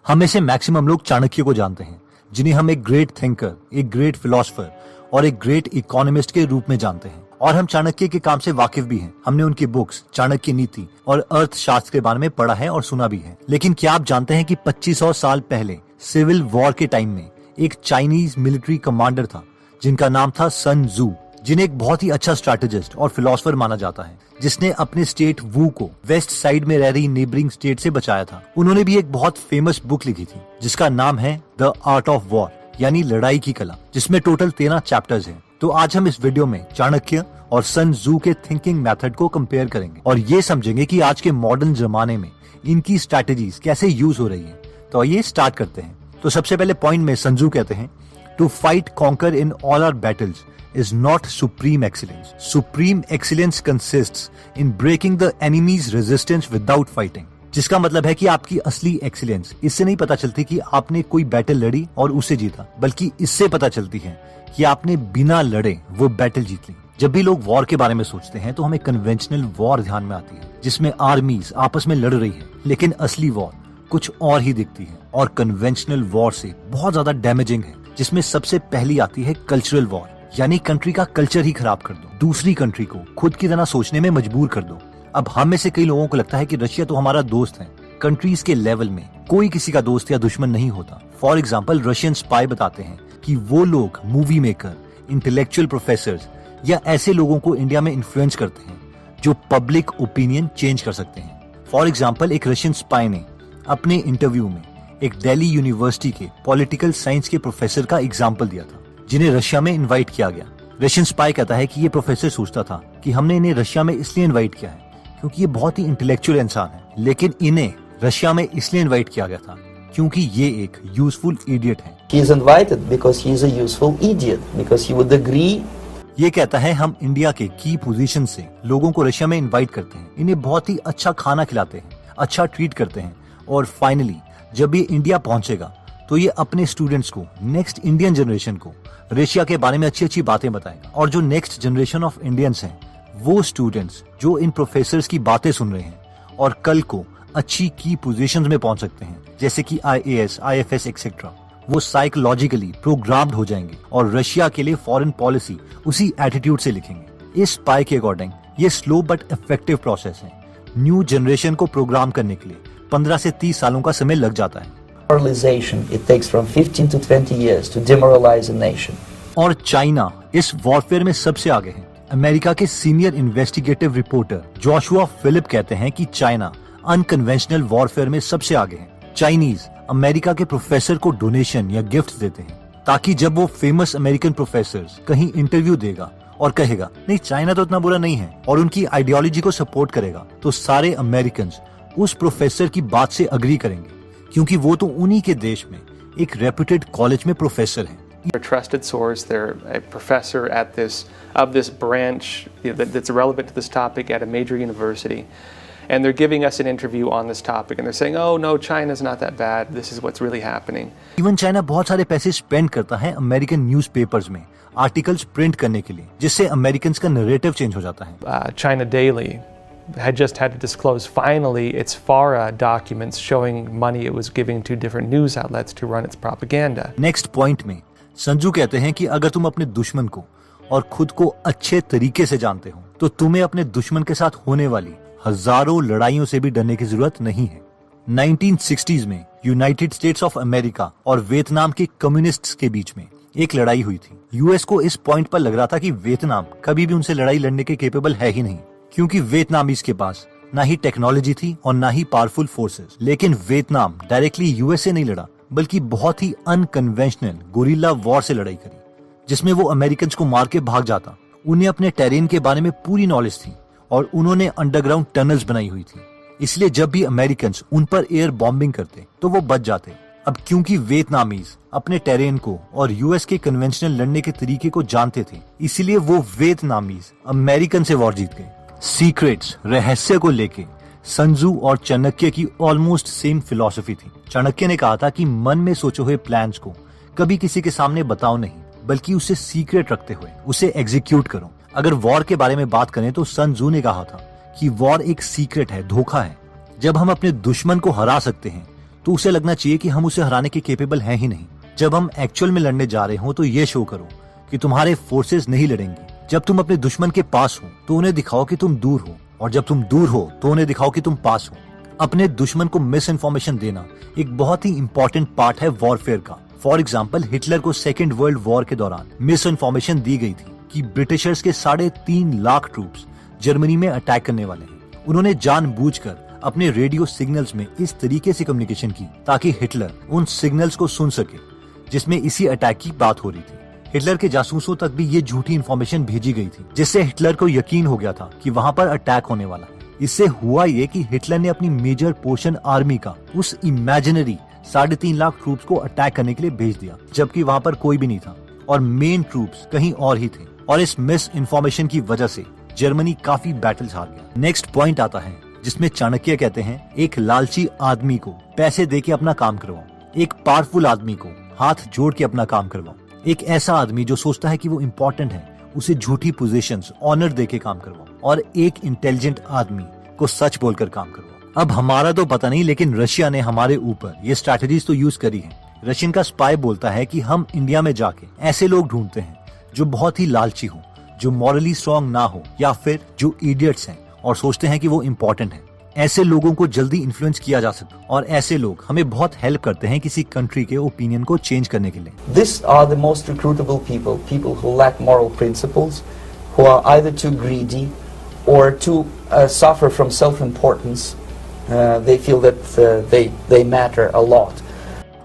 हम में से मैक्सिमम लोग चाणक्य को जानते हैं, जिन्हें हम एक ग्रेट थिंकर, एक ग्रेट फिलोसोफर और एक ग्रेट इकोनॉमिस्ट के रूप में जानते हैं। और हम चाणक्य के काम से वाकिफ भी हैं। हमने उनकी बुक्स चाणक्य नीति और अर्थशास्त्र के बारे में पढ़ा है और सुना भी है। लेकिन क्या आप जानते हैं कि 2500 साल पहले सिविल वॉर के टाइम में एक चाइनीज मिलिट्री कमांडर था जिनका नाम था सन जू, जिन्हें एक बहुत ही अच्छा स्ट्रैटेजिस्ट और फिलोसोफर माना जाता है, जिसने अपने स्टेट वू को वेस्ट साइड में रह रही नेबरिंग स्टेट से बचाया था। उन्होंने भी एक बहुत फेमस बुक लिखी थी जिसका नाम है द आर्ट ऑफ वॉर, यानी लड़ाई की कला, जिसमें टोटल 13 चैप्टर्स हैं। तो आज हम इस वीडियो में चाणक्य और सन जू के थिंकिंग मेथड को कंपेयर करेंगे और ये समझेंगे कि आज के मॉडर्न जमाने में इनकी स्ट्रैटेजीज कैसे यूज हो रही है। तो आइए स्टार्ट करते हैं। तो सबसे पहले पॉइंट में सन जू कहते हैं, to fight conquer in all our battles is not supreme excellence. Supreme excellence consists in breaking the enemy's resistance without fighting. जिसका मतलब है कि आपकी असली एक्सीलेंस इससे नहीं पता चलती कि आपने कोई बैटल लड़ी और उसे जीता, बल्कि इससे पता चलती है कि आपने बिना लड़े वो बैटल जीत ली। जब भी लोग वॉर के बारे में सोचते हैं तो हमें कन्वेंशनल वॉर ध्यान में आती है, जिसमें आर्मीज आपस में लड़ रही है, लेकिन असली वॉर कुछ और ही दिखती है और कन्वेंशनल वॉर से बहुत ज्यादा डैमेजिंग है, जिसमें सबसे पहली आती है कल्चरल वॉर, यानी कंट्री का कल्चर ही खराब कर दो, दूसरी कंट्री को खुद की तरह सोचने में मजबूर कर दो। अब हम में से कई लोगों को लगता है कि रशिया तो हमारा दोस्त है। कंट्रीज के लेवल में कोई किसी का दोस्त या दुश्मन नहीं होता। फॉर एग्जाम्पल, रशियन स्पाई बताते हैं कि वो लोग मूवी मेकर, इंटेलेक्चुअल प्रोफेसर्स या ऐसे लोगों को इंडिया में इन्फ्लुएंस करते हैं जो पब्लिक ओपिनियन चेंज कर सकते हैं। फॉर एग्जाम्पल, एक रशियन स्पाई ने अपने इंटरव्यू में एक दिल्ली यूनिवर्सिटी के पॉलिटिकल साइंस के प्रोफेसर का एग्जाम्पल दिया था, जिन्हें रशिया में इनवाइट किया गया। रशियन स्पाई कहता है कि ये प्रोफेसर सोचता था कि हमने इन्हें रशिया में इसलिए इनवाइट किया है क्योंकि ये बहुत ही इंटेलेक्चुअल इंसान है, लेकिन इन्हें रशिया में इसलिए इनवाइट किया गया था क्योंकि ये एक यूजफुल इडियट है। He is invited because he is a useful idiot, because he would agree. ये कहता है, हम इंडिया के की पोजीशन से लोगों को रशिया में इनवाइट करते हैं, इन्हें बहुत ही अच्छा खाना खिलाते हैं, अच्छा ट्रीट करते हैं, और फाइनली जब ये इंडिया पहुंचेगा तो ये अपने स्टूडेंट्स को, नेक्स्ट इंडियन जनरेशन को रशिया के बारे में अच्छी अच्छी बातें बताएगा। और जो नेक्स्ट जनरेशन ऑफ इंडियंस हैं, वो स्टूडेंट्स जो इन प्रोफेसर्स की बातें सुन रहे हैं और कल को अच्छी की पोजीशंस में पहुंच सकते हैं, जैसे कि IAS, IFS एक्सेट्रा, वो साइकोलॉजिकली प्रोग्राम्ड हो जाएंगे और रशिया के लिए फॉरेन पॉलिसी उसी एटीट्यूड से लिखेंगे। इस स्पाई के अकॉर्डिंग ये स्लो बट इफेक्टिव प्रोसेस है। न्यू जनरेशन को प्रोग्राम करने के लिए 15 से 30 सालों का समय लग जाता है। It takes from 15 to 20 years to demoralize a nation. और चाइना इस वॉरफेयर में सबसे आगे है। अमेरिका के senior investigative reporter Joshua Philip कहते हैं कि चाइना अनकन्वेंशनल वॉरफेयर में सबसे आगे है। चाइनीज अमेरिका के प्रोफेसर को डोनेशन या गिफ्ट देते हैं ताकि जब वो फेमस अमेरिकन प्रोफेसर कहीं इंटरव्यू देगा और कहेगा नहीं चाइना तो इतना बुरा नहीं है और उनकी आइडियोलॉजी को सपोर्ट करेगा, तो सारे अमेरिकन उस प्रोफेसर की बात से अग्री करेंगे क्योंकि वो तो उन्हीं के देश में एक रेप्यूटेड कॉलेज में प्रोफेसर हैं। They're a trusted source. They're a professor at this branch that's relevant to this topic at a major university, and they're giving us an interview on this topic, and they're saying, "Oh no, China's not that bad. This is what's really happening." Even China बहुत सारे पैसे spend करता है American newspapers में articles print करने के लिए, जिससे अमेरिकन्स का नैरेटिव चेंज हो जाता है। China Daily had just had to disclose finally its FARA documents showing money it was giving to different news outlets to run its propaganda. Next point में संजू कहते हैं कि अगर तुम अपने दुश्मन को और खुद को अच्छे तरीके से जानते हो तो तुम्हें अपने दुश्मन के साथ होने वाली हजारों लड़ाइयों से भी डरने की जरूरत नहीं है। 1960s में यूनाइटेड स्टेट्स ऑफ अमेरिका और वियतनाम के कम्युनिस्ट्स के बीच में एक लड़ाई हुई थी। यूएस को इस पॉइंट पर लग रहा था कि वियतनाम कभी भी उनसे लड़ाई लड़ने के केपेबल है ही नहीं, क्योंकि वियतनामीज के पास ना ही टेक्नोलॉजी थी और ना ही पावरफुल फोर्सेस। लेकिन वियतनाम डायरेक्टली यूएस से नहीं लड़ा, बल्कि बहुत ही अनकन्वेंशनल गुरिल्ला वॉर से लड़ाई करी, जिसमें वो अमेरिकन को मार के भाग जाता। उन्हें अपने टेरेन के बारे में पूरी नॉलेज थी और उन्होंने अंडरग्राउंड टनल्स बनाई हुई थी, इसलिए जब भी अमेरिकन उन पर एयर बॉम्बिंग करते तो वो बच जाते। अब क्योंकि वियतनामीज अपने टेरेन को और यूएस के कन्वेंशनल लड़ने के तरीके को जानते थे, इसीलिए वो वियतनामीज अमेरिकन से वॉर जीत गए। सीक्रेट्स, रहस्य को लेके सन जू और चाणक्य की ऑलमोस्ट सेम फिलॉसफी थी। चाणक्य ने कहा था कि मन में सोचे हुए प्लान्स को कभी किसी के सामने बताओ नहीं, बल्कि उसे सीक्रेट रखते हुए उसे एग्जीक्यूट करो। अगर वॉर के बारे में बात करें तो सन जू ने कहा था कि वॉर एक सीक्रेट है, धोखा है। जब हम अपने दुश्मन को हरा सकते हैं तो उसे लगना चाहिए कि हम उसे हराने के केपेबल हैं ही नहीं। जब हम एक्चुअल में लड़ने जा रहे हो तो ये शो करो कि तुम्हारे फोर्सेस नहीं लड़ेंगी। जब तुम अपने दुश्मन के पास हो तो उन्हें दिखाओ कि तुम दूर हो, और जब तुम दूर हो तो उन्हें दिखाओ कि तुम पास हो। अपने दुश्मन को मिस इन्फॉर्मेशन देना एक बहुत ही इंपॉर्टेंट पार्ट है वॉरफेयर का। फॉर एग्जाम्पल, हिटलर को सेकेंड वर्ल्ड वॉर के दौरान मिस इन्फॉर्मेशन दी गई थी कि ब्रिटिशर्स के 3.5 लाख ट्रूप्स जर्मनी में अटैक करने वाले हैं। उन्होंने जानबूझकर अपने रेडियो सिग्नल्स में इस तरीके से कम्युनिकेशन की ताकि हिटलर उन सिग्नल्स को सुन सके जिसमें इसी अटैक की बात हो रही थी। हिटलर के जासूसों तक भी ये झूठी इन्फॉर्मेशन भेजी गई थी, जिससे हिटलर को यकीन हो गया था कि वहाँ पर अटैक होने वाला है। इससे हुआ ये कि हिटलर ने अपनी मेजर पोर्शन आर्मी का उस इमेजिनरी 3.5 लाख ट्रूप्स को अटैक करने के लिए भेज दिया, जबकि वहाँ पर कोई भी नहीं था और मेन ट्रूप्स कहीं और ही थे। और इस मिस इन्फॉर्मेशन की वजह से जर्मनी काफी बैटल्स हार गया। नेक्स्ट पॉइंट आता है जिसमें चाणक्य कहते हैं, एक लालची आदमी को पैसे दे के अपना काम करवाओ, एक पावरफुल आदमी को हाथ जोड़ के अपना काम करवाओ, एक ऐसा आदमी जो सोचता है कि वो इम्पोर्टेंट है उसे झूठी पोजीशंस, ऑनर दे के काम करवाओ, और एक इंटेलिजेंट आदमी को सच बोलकर काम करवाओ। अब हमारा तो पता नहीं, लेकिन रशिया ने हमारे ऊपर ये स्ट्रैटेजीज तो यूज करी है। रशियन का स्पाई बोलता है कि हम इंडिया में जाके ऐसे लोग ढूंढते हैं जो बहुत ही लालची हो, जो मॉरली स्ट्रॉन्ग ना हो, या फिर जो इडियट्स हैं और सोचते हैं कि वो इम्पोर्टेंट है। ऐसे लोगों को जल्दी इन्फ्लुएंस किया जा सकता है और ऐसे लोग हमें बहुत हेल्प करते हैं किसी कंट्री के ओपिनियन को चेंज करने के लिए। These are the most recruitable people, people who lack moral principles, who are either too greedy or too suffer from self-importance. They feel that they matter a lot.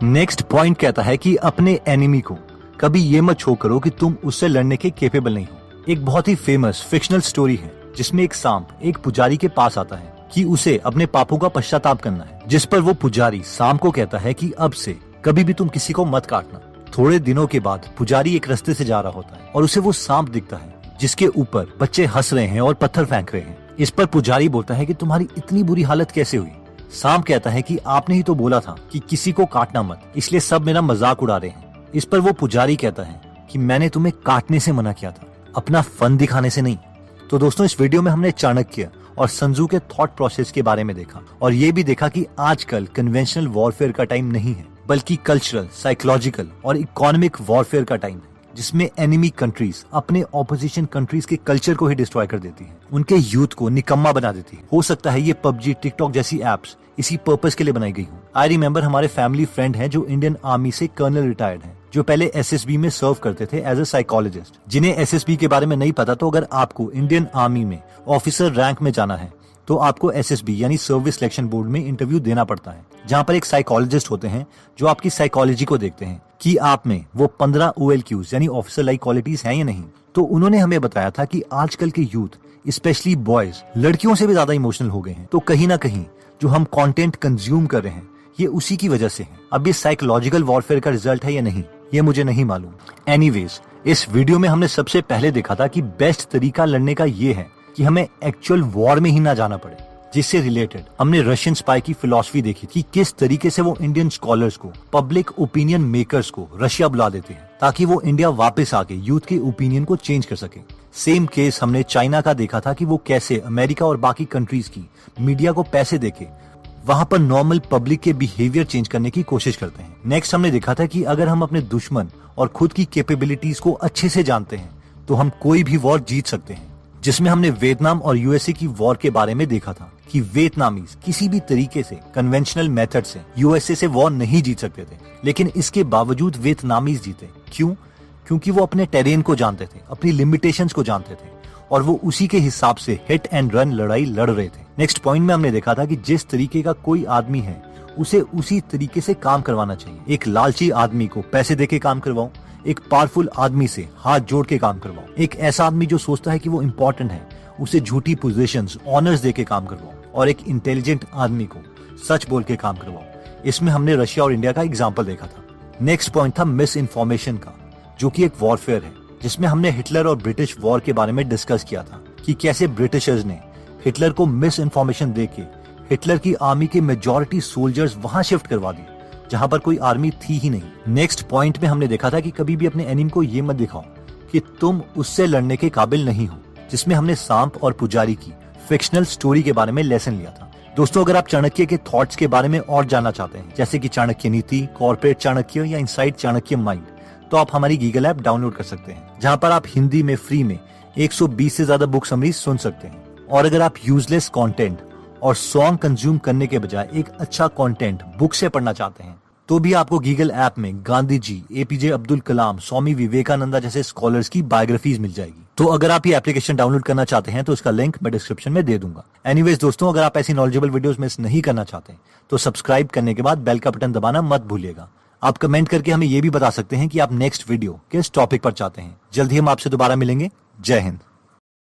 Next point कहता है कि अपने enemy को कभी ये मत show करो कि तुम उससे लड़ने के केपेबल नहीं हो। एक बहुत ही फेमस फिक्शनल स्टोरी है जिसमें एक सांप एक पुजारी के पास आता है कि उसे अपने पापों का पश्चाताप करना है, जिस पर वो पुजारी सांप को कहता है कि अब से कभी भी तुम किसी को मत काटना। थोड़े दिनों के बाद पुजारी एक रास्ते से जा रहा होता है और उसे वो सांप दिखता है जिसके ऊपर बच्चे हंस रहे हैं और पत्थर फेंक रहे हैं। इस पर पुजारी बोलता है कि तुम्हारी इतनी बुरी हालत कैसे हुई? सांप कहता है कि आपने ही तो बोला था कि किसी को काटना मत, इसलिए सब मेरा मजाक उड़ा रहे हैं। इस पर वो पुजारी कहता है कि मैंने तुम्हें काटने से मना किया था, अपना फन दिखाने से नहीं। तो दोस्तों, इस वीडियो में हमने चाणक्य और संजू के थॉट प्रोसेस के बारे में देखा, और ये भी देखा कि आजकल कन्वेंशनल वॉरफेयर का टाइम नहीं है, बल्कि कल्चरल, साइकोलॉजिकल और इकोनॉमिक वॉरफेयर का टाइम है, जिसमें एनिमी कंट्रीज अपने ऑपोजिशन कंट्रीज के कल्चर को ही डिस्ट्रॉय कर देती है, उनके यूथ को निकम्मा बना देती है। हो सकता है ये पबजी, टिकटॉक जैसी एप्स इसी पर्पस के लिए बनाई गई हो। आई रिमेम्बर, हमारे फैमिली फ्रेंड हैं जो इंडियन आर्मी से कर्नल रिटायर्ड हैं, जो पहले एसएसबी में सर्व करते थे एज ए साइकोलॉजिस्ट। जिन्हें एसएसबी के बारे में नहीं पता, तो अगर आपको इंडियन आर्मी में ऑफिसर रैंक में जाना है तो आपको एसएसबी यानी सर्विस सिलेक्शन बोर्ड में इंटरव्यू देना पड़ता है, जहाँ पर एक साइकोलॉजिस्ट होते हैं जो आपकी साइकोलॉजी को देखते हैं कि आप में वो 15 OLQs यानी ऑफिसर लाइक क्वालिटीज हैं या नहीं। तो उन्होंने हमें बताया था कि आजकल के यूथ, स्पेशली बॉयज, लड़कियों से भी ज्यादा इमोशनल हो गए हैं। तो कहीं ना कहीं जो हम कंटेंट कंज्यूम कर रहे हैं ये उसी की वजह से है। अब ये साइकोलॉजिकल वॉरफेयर का रिजल्ट है या नहीं, ये मुझे नहीं मालूम। एनीवेज, इस वीडियो में हमने सबसे पहले देखा था कि बेस्ट तरीका लड़ने का ये है कि हमें एक्चुअल वॉर में ही ना जाना पड़े। जिससे रिलेटेड हमने रशियन स्पाई की फिलॉसफी देखी थी, किस तरीके से वो इंडियन स्कॉलर्स को, पब्लिक ओपिनियन मेकर्स को रशिया बुला देते हैं ताकि वो इंडिया वापस आके यूथ के ओपिनियन को चेंज कर सके। सेम केस हमने चाइना का देखा था कि वो कैसे अमेरिका और बाकी कंट्रीज की मीडिया को पैसे देके वहां पर नॉर्मल पब्लिक के बिहेवियर चेंज करने की कोशिश करते हैं। नेक्स्ट हमने देखा था कि अगर हम अपने दुश्मन और खुद की कैपेबिलिटीज को अच्छे से जानते हैं तो हम कोई भी वॉर जीत सकते हैं, जिसमें हमने वियतनाम और यूएसए की वॉर के बारे में देखा था कि वियतनामीज किसी भी तरीके से कन्वेंशनल मेथड से यूएसए से वॉर नहीं जीत सकते थे, लेकिन इसके बावजूद वियतनामीज जीते। क्यों? क्योंकि वो अपने टेरेन को जानते थे, अपनी लिमिटेशंस को जानते थे और वो उसी के हिसाब से हिट एंड रन लड़ाई लड़ रहे थे। नेक्स्ट पॉइंट में हमने देखा था कि जिस तरीके का कोई आदमी है उसे उसी तरीके से काम करवाना चाहिए। एक लालची आदमी को पैसे देके काम करवाओ, एक पावरफुल आदमी से हाथ जोड़ के काम करवाओ, एक ऐसा आदमी जो सोचता है कि वो इम्पोर्टेंट है उसे झूठी पोजीशंस, ऑनर्स देके काम करवाओ, और एक इंटेलिजेंट आदमी को सच बोल के काम करवाओ। इसमें हमने रशिया और इंडिया का एग्जाम्पल देखा था। नेक्स्ट पॉइंट था मिस इन्फॉर्मेशन का, जो कि एक वॉरफेयर है, जिसमें हमने हिटलर और ब्रिटिश वॉर के बारे में डिस्कस किया था कि कैसे ब्रिटिशर्स ने हिटलर को मिस इन्फॉर्मेशन देके हिटलर की आर्मी के मेजॉरिटी सोल्जर्स वहां शिफ्ट करवा दिए जहां पर कोई आर्मी थी ही नहीं। नेक्स्ट पॉइंट में हमने देखा था कि कभी भी अपने एनिमी को ये मत दिखाओ कि तुम उससे लड़ने के काबिल नहीं हो, जिसमें हमने सांप और पुजारी की फिक्शनल स्टोरी के बारे में लेसन लिया था, दोस्तों, अगर आप चाणक्य के थॉट्स के बारे में और जानना चाहते हैं, जैसे कि चाणक्य नीति, कॉर्पोरेट चाणक्य या इनसाइड चाणक्य माइंड, तो आप हमारी गीगल ऐप डाउनलोड कर सकते हैं, जहां पर आप हिंदी में फ्री में 120 से ज्यादा बुक समरीज सुन सकते हैं। और अगर आप यूजलेस कंटेंट और सॉन्ग कंज्यूम करने के बजाय एक अच्छा कंटेंट बुक से पढ़ना चाहते हैं, तो भी आपको गीगल ऐप में गांधी जी, एपीजे अब्दुल कलाम, स्वामी विवेकानंदा जैसे स्कॉलर्स की बायोग्राफीज मिल जाएगी। तो अगर आप ये एप्लीकेशन डाउनलोड करना चाहते हैं तो इसका लिंक मैं डिस्क्रिप्शन में दे दूंगा। एनीवेज दोस्तों, अगर आप ऐसी नॉलेजेबल वीडियोस मिस नहीं करना चाहते तो सब्सक्राइब करने के बाद बेल का बटन दबाना मत भूलिएगा। आप कमेंट करके हमें ये भी बता सकते हैं कि आप नेक्स्ट वीडियो किस टॉपिक पर चाहते हैं। जल्द ही हम आपसे दोबारा मिलेंगे। जय हिंद।